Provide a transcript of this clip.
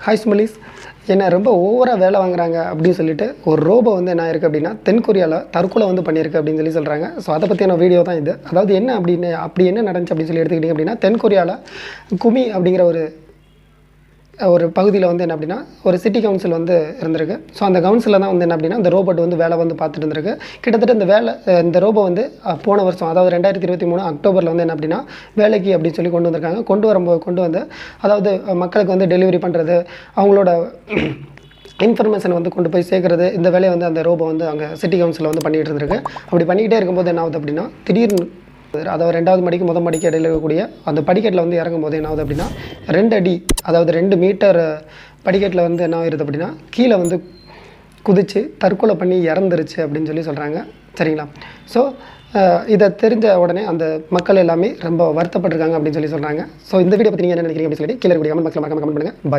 Hi ஸ்மலிஸ், என்ன ரொம்ப ஓவராக வேலை வாங்குறாங்க அப்படின்னு சொல்லிட்டு ஒரு ரோபோ வந்து என்ன இருக்குது அப்படின்னா தென்கொரியாவில் தற்கொலை வந்து பண்ணியிருக்கு அப்படின்னு சொல்கிறாங்க. ஸோ அதை பற்றியான வீடியோ தான் இது. அதாவது என்ன அப்படின்னு என்ன நடந்துச்சு அப்படின்னு சொல்லி எடுத்துக்கிட்டிங்க அப்படின்னா, தென்கொரியாவில் குமி அப்படிங்கிற ஒரு பகுதியில் வந்து என்ன அப்படின்னா ஒரு சிட்டி கவுன்சில் வந்து இருந்திருக்கு. ஸோ அந்த கவுன்சிலில் தான் வந்து என்ன அப்படின்னா இந்த ரோபோட் வந்து வேலை வந்து பார்த்துட்டு இருந்திருக்கு. கிட்டத்தட்ட இந்த ரோபோ வந்து போன வருஷம், அதாவது 2023 அக்டோபரில் வந்து என்ன அப்படின்னா வேலைக்கு அப்படின்னு சொல்லி கொண்டு வந்திருக்காங்க. கொண்டு வந்து அதாவது மக்களுக்கு வந்து டெலிவரி பண்ணுறது, அவங்களோட இன்ஃபர்மேஷன் வந்து கொண்டு போய் சேர்க்குறது, இந்த வேலையை வந்து அந்த ரோபோ வந்து அங்கே சிட்டி கவுன்சிலில் வந்து பண்ணிகிட்டு இருந்திருக்கு. அப்படி பண்ணிக்கிட்டே இருக்கும்போது என்ன ஆகுது அப்படின்னா, திடீர்னு அதாவது 2வது மாடிக்கு முதல் மாடிக்கு இடையில் இருக்கக்கூடிய அந்த படிக்கட்டில் வந்து இறங்கும்போது என்ன ஆகுது அப்படின்னா 2 அடி, அதாவது 2 மீட்டர் படிக்கட்டில் வந்து என்ன ஆகுது அப்படின்னா கீழே வந்து குதித்து தற்கொலை பண்ணி இறந்துருச்சு அப்படின்னு சொல்லி சொல்கிறாங்க. சரிங்களா? ஸோ இதை தெரிஞ்ச உடனே அந்த மக்கள் எல்லாமே ரொம்ப வருத்தப்பட்டிருக்காங்க அப்படின்னு சொல்லி சொல்கிறாங்க. ஸோ இந்த வீடியோ பற்றி நீங்கள் என்ன நினைக்கிறீங்க அப்படின்னு சொல்லி கீழே இருக்கக்கூடிய கமெண்ட் பாக்ஸில் கமெண்ட் பண்ணுங்கள். பாய்.